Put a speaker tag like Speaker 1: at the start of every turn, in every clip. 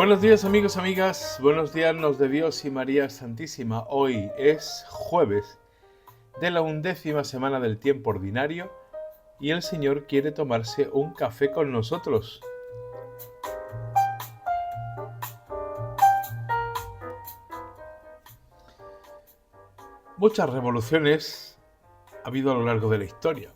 Speaker 1: Buenos días amigos, amigas, buenos días de Dios y María Santísima. Hoy es jueves de la 11ª semana del tiempo ordinario y el Señor quiere tomarse un café con nosotros. Muchas revoluciones ha habido a lo largo de la historia.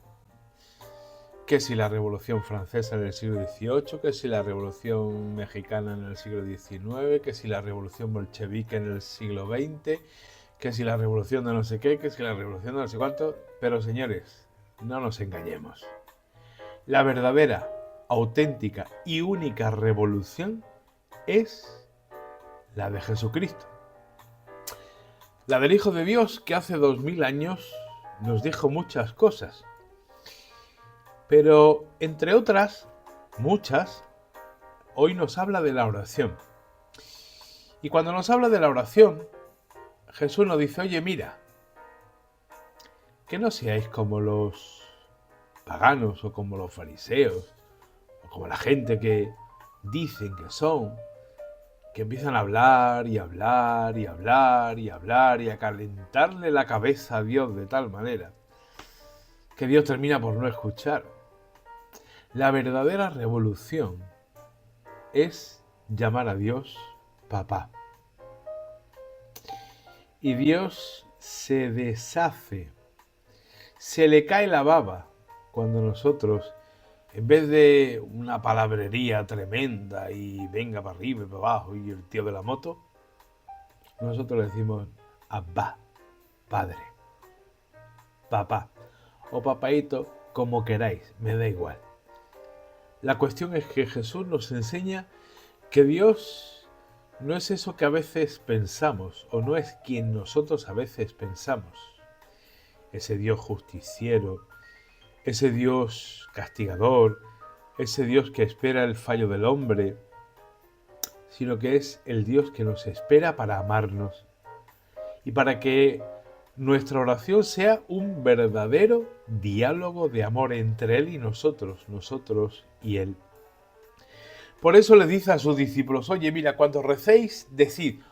Speaker 1: Que si la Revolución Francesa en el siglo XVIII, que si la Revolución Mexicana en el siglo XIX, que si la Revolución Bolchevique en el siglo XX, que si la Revolución de no sé qué, que si la Revolución de no sé cuánto. Pero señores, no nos engañemos. La verdadera, auténtica y única revolución es la de Jesucristo. La del Hijo de Dios que hace 2000 años nos dijo muchas cosas. Pero, entre otras, muchas, hoy nos habla de la oración. Y cuando nos habla de la oración, Jesús nos dice, oye, mira, que no seáis como los paganos o como los fariseos, o como la gente que dicen que son, que empiezan a hablar y hablar y hablar y hablar y a calentarle la cabeza a Dios de tal manera que Dios termina por no escuchar. La verdadera revolución es llamar a Dios papá. Y Dios se deshace, se le cae la baba cuando nosotros, en vez de una palabrería tremenda y venga para arriba y para abajo y el tío de la moto, nosotros le decimos Abba, padre, papá o papaíto, como queráis, me da igual. La cuestión es que Jesús nos enseña que Dios no es eso que a veces pensamos, o no es quien nosotros a veces pensamos. Ese Dios justiciero, ese Dios castigador, ese Dios que espera el fallo del hombre, sino que es el Dios que nos espera para amarnos y para que nuestra oración sea un verdadero diálogo de amor entre Él y nosotros y Él. Por eso le dice a sus discípulos, oye, mira, cuando recéis, decid,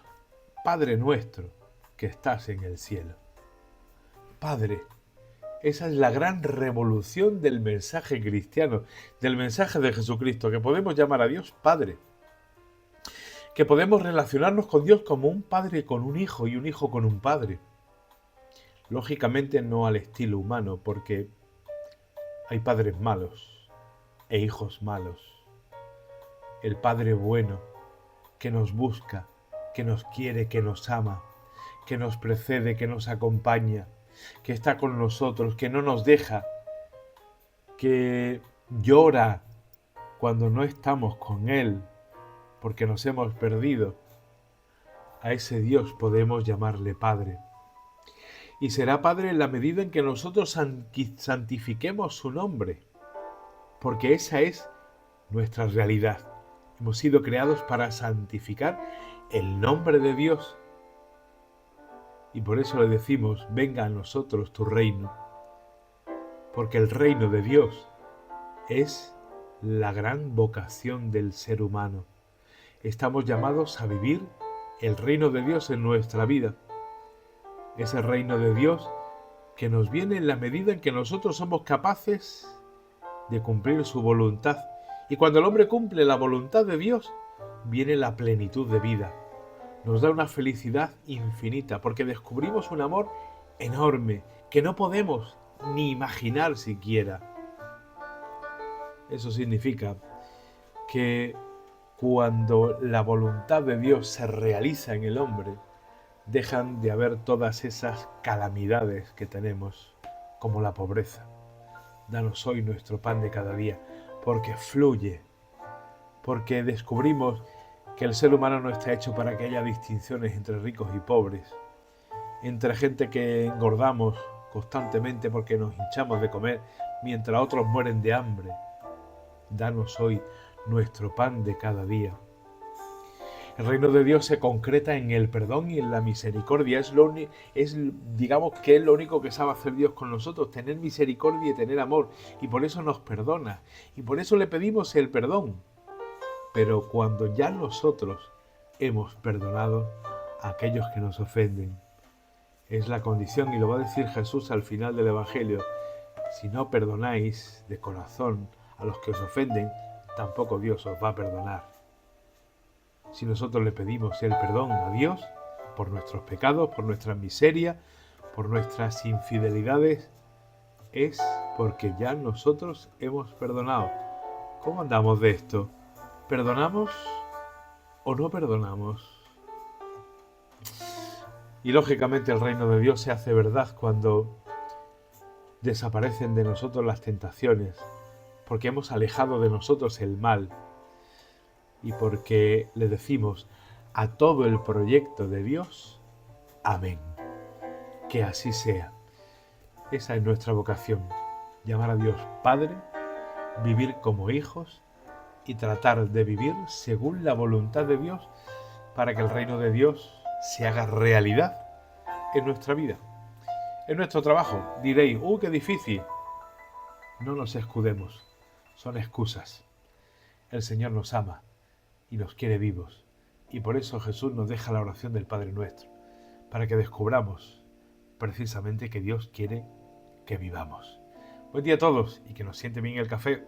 Speaker 1: Padre nuestro, que estás en el cielo. Padre, esa es la gran revolución del mensaje cristiano, del mensaje de Jesucristo, que podemos llamar a Dios Padre, que podemos relacionarnos con Dios como un padre con un hijo y un hijo con un padre. Lógicamente no al estilo humano, porque hay padres malos e hijos malos. El Padre bueno, que nos busca, que nos quiere, que nos ama, que nos precede, que nos acompaña, que está con nosotros, que no nos deja, que llora cuando no estamos con Él, porque nos hemos perdido. A ese Dios podemos llamarle Padre. Y será Padre en la medida en que nosotros santifiquemos su nombre, porque esa es nuestra realidad. Hemos sido creados para santificar el nombre de Dios. Y por eso le decimos, venga a nosotros tu reino. Porque el reino de Dios es la gran vocación del ser humano. Estamos llamados a vivir el reino de Dios en nuestra vida. Ese reino de Dios que nos viene en la medida en que nosotros somos capaces de cumplir su voluntad. Y cuando el hombre cumple la voluntad de Dios, viene la plenitud de vida. Nos da una felicidad infinita, porque descubrimos un amor enorme, que no podemos ni imaginar siquiera. Eso significa que cuando la voluntad de Dios se realiza en el hombre, dejan de haber todas esas calamidades que tenemos, como la pobreza. Danos hoy nuestro pan de cada día, porque fluye, porque descubrimos que el ser humano no está hecho para que haya distinciones entre ricos y pobres, entre gente que engordamos constantemente porque nos hinchamos de comer, mientras otros mueren de hambre. Danos hoy nuestro pan de cada día. El reino de Dios se concreta en el perdón y en la misericordia. Digamos que es lo único que sabe hacer Dios con nosotros, tener misericordia y tener amor. Y por eso nos perdona. Y por eso le pedimos el perdón. pero cuando ya nosotros hemos perdonado a aquellos que nos ofenden. Es la condición, y lo va a decir Jesús al final del Evangelio: si no perdonáis de corazón a los que os ofenden, tampoco Dios os va a perdonar. Si nosotros le pedimos el perdón a Dios por nuestros pecados, por nuestras miserias, por nuestras infidelidades, es porque ya nosotros hemos perdonado. ¿Cómo andamos de esto? ¿Perdonamos o no perdonamos? Y lógicamente el reino de Dios se hace verdad cuando desaparecen de nosotros las tentaciones, porque hemos alejado de nosotros el mal y porque le decimos a todo el proyecto de Dios, amén. Que así sea. Esa es nuestra vocación, llamar a Dios Padre, vivir como hijos y tratar de vivir según la voluntad de Dios para que el reino de Dios se haga realidad en nuestra vida. En nuestro trabajo diréis, qué difícil. No nos escudemos, son excusas. El Señor nos ama y nos quiere vivos, y por eso Jesús nos deja la oración del Padre Nuestro, para que descubramos precisamente que Dios quiere que vivamos. Buen día a todos y que nos siente bien el café.